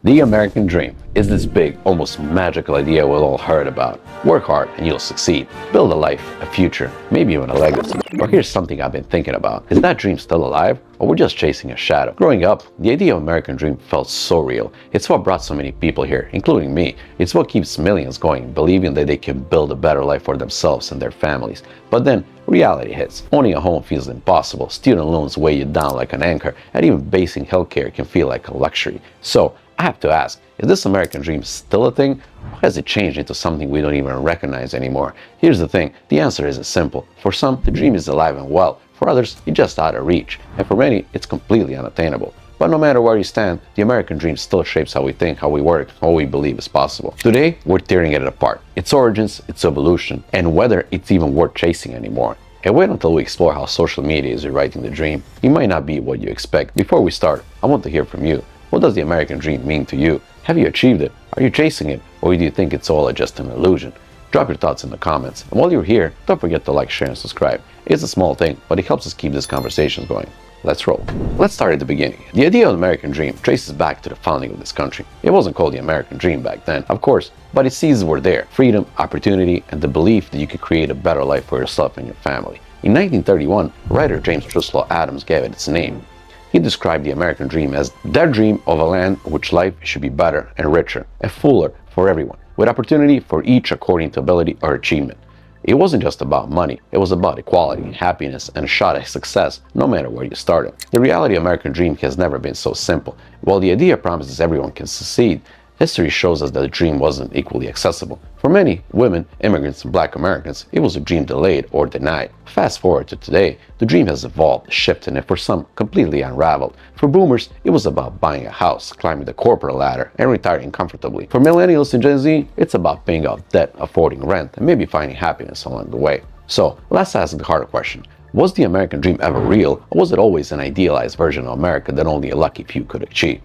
The American dream is this big, almost magical idea we've all heard about. Work hard and you'll succeed. Build a life, a future, maybe even a legacy. But here's something I've been thinking about. Is that dream still alive, or we're just chasing a shadow? Growing up, the idea of American dream felt so real. It's what brought so many people here, including me. It's what keeps millions going, believing that they can build a better life for themselves and their families. But then, reality hits. Owning a home feels impossible, student loans weigh you down like an anchor, and even basic healthcare can feel like a luxury. So, I have to ask, is this American dream still a thing, or has it changed into something we don't even recognize anymore? Here's the thing, the answer isn't simple. For some, the dream is alive and well. For others, it's just out of reach. And for many, it's completely unattainable. But no matter where you stand, the American dream still shapes how we think, how we work, what we believe is possible. Today, we're tearing it apart. Its origins, its evolution, and whether it's even worth chasing anymore. And wait until we explore how social media is rewriting the dream. It might not be what you expect. Before we start, I want to hear from you. What does the American dream mean to you? Have you achieved it? Are you chasing it? Or do you think it's all just an illusion? Drop your thoughts in the comments. And while you're here, don't forget to like, share, and subscribe. It's a small thing, but it helps us keep these conversations going. Let's roll. Let's start at the beginning. The idea of the American dream traces back to the founding of this country. It wasn't called the American dream back then, of course, but its seeds were there. Freedom, opportunity, and the belief that you could create a better life for yourself and your family. In 1931, writer James Truslow Adams gave it its name. He described the American dream as their dream of a land in which life should be better and richer and fuller for everyone, with opportunity for each according to ability or achievement. It wasn't just about money, it was about equality, happiness, and a shot at success, no matter where you started. The reality of the American dream has never been so simple. While the idea promises everyone can succeed, history shows us that the dream wasn't equally accessible. For many women, immigrants, and Black Americans, it was a dream delayed or denied. Fast forward to today, the dream has evolved, shifted, and for some, completely unraveled. For boomers, it was about buying a house, climbing the corporate ladder, and retiring comfortably. For millennials and Gen Z, it's about paying off debt, affording rent, and maybe finding happiness along the way. So, let's ask the harder question. Was the American dream ever real, or was it always an idealized version of America that only a lucky few could achieve?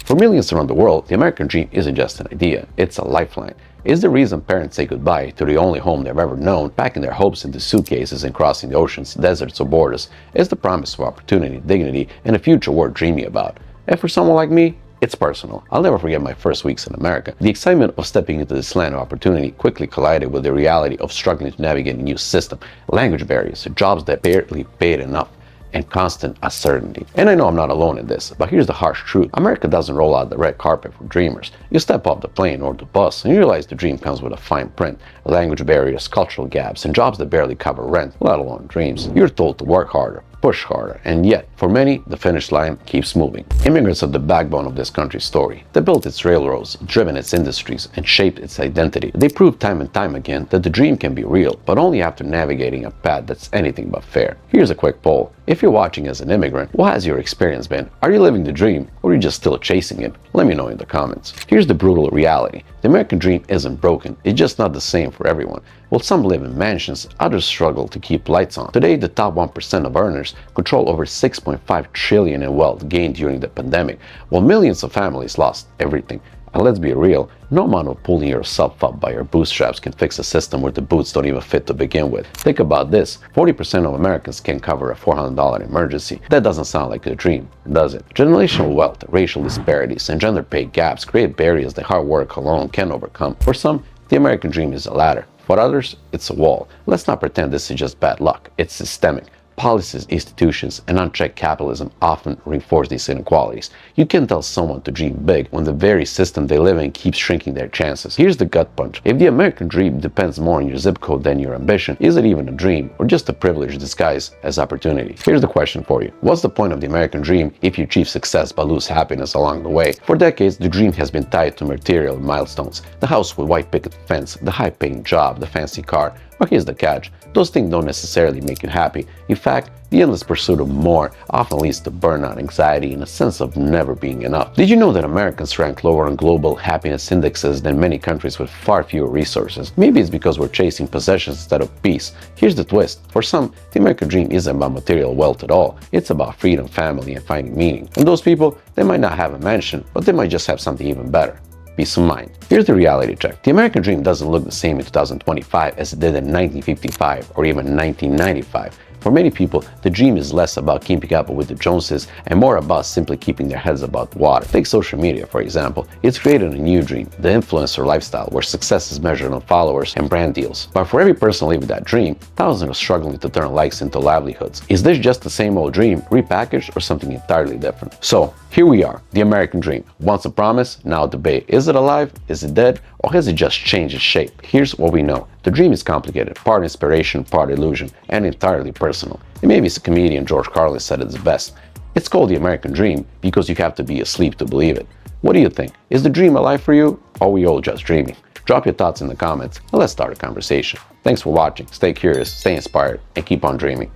For millions around the world, the American dream isn't just an idea, it's a lifeline. It's the reason parents say goodbye to the only home they've ever known, packing their hopes into suitcases and crossing the oceans, deserts, or borders. It's the promise of opportunity, dignity, and a future worth dreaming about. And for someone like me, it's personal. I'll never forget my first weeks in America. The excitement of stepping into this land of opportunity quickly collided with the reality of struggling to navigate a new system, language barriers, jobs that barely paid enough, and constant uncertainty. And I know I'm not alone in this, but here's the harsh truth. America doesn't roll out the red carpet for dreamers. You step off the plane or the bus and you realize the dream comes with a fine print, language barriers, cultural gaps, and jobs that barely cover rent, let alone dreams. You're told to work harder, push harder, and yet, for many, the finish line keeps moving. Immigrants are the backbone of this country's story. They built its railroads, driven its industries, and shaped its identity. They proved time and time again that the dream can be real, but only after navigating a path that's anything but fair. Here's a quick poll. If you're watching as an immigrant, what has your experience been? Are you living the dream, or are you just still chasing it? Let me know in the comments. Here's the brutal reality. The American dream isn't broken, it's just not the same for everyone. While some live in mansions, others struggle to keep lights on. Today, the top 1% of earners control over $6.5 trillion in wealth gained during the pandemic, while millions of families lost everything. And let's be real, no amount of pulling yourself up by your bootstraps can fix a system where the boots don't even fit to begin with. Think about this, 40% of Americans can cover a $400 emergency. That doesn't sound like a dream, does it? Generational wealth, racial disparities, and gender pay gaps create barriers that hard work alone can overcome. For some, the American dream is a ladder. For others, it's a wall. Let's not pretend this is just bad luck, it's systemic. Policies, institutions, and unchecked capitalism often reinforce these inequalities. You can tell someone to dream big when the very system they live in keeps shrinking their chances. Here's the gut punch. If the American dream depends more on your zip code than your ambition, is it even a dream or just a privilege disguised as opportunity? Here's the question for you. What's the point of the American dream if you achieve success but lose happiness along the way? For decades, the dream has been tied to material milestones. The house with white picket fence, the high-paying job, the fancy car. But here's the catch. Those things don't necessarily make you happy. In fact, the endless pursuit of more often leads to burnout, anxiety, and a sense of never being enough. Did you know that Americans rank lower on global happiness indexes than many countries with far fewer resources? Maybe it's because we're chasing possessions instead of peace. Here's the twist. For some, the American dream isn't about material wealth at all. It's about freedom, family, and finding meaning. And those people, they might not have a mansion, but they might just have something even better. Peace of mind. Here's the reality check. The American dream doesn't look the same in 2025 as it did in 1955 or even 1995. For many people, the dream is less about keeping up with the Joneses and more about simply keeping their heads above water. Take social media, for example. It's created a new dream, the influencer lifestyle, where success is measured on followers and brand deals. But for every person living that dream, thousands are struggling to turn likes into livelihoods. Is this just the same old dream, repackaged, or something entirely different? So, here we are, the American dream. Once a promise, now a debate. Is it alive? Is it dead? Or has it just changed its shape? Here's what we know. The dream is complicated, part inspiration, part illusion, and entirely personal. And maybe it's a comedian George Carlin said it the best. It's called the American dream because you have to be asleep to believe it. What do you think? Is the dream alive for you, or are we all just dreaming? Drop your thoughts in the comments and let's start a conversation. Thanks for watching. Stay curious, stay inspired, and keep on dreaming.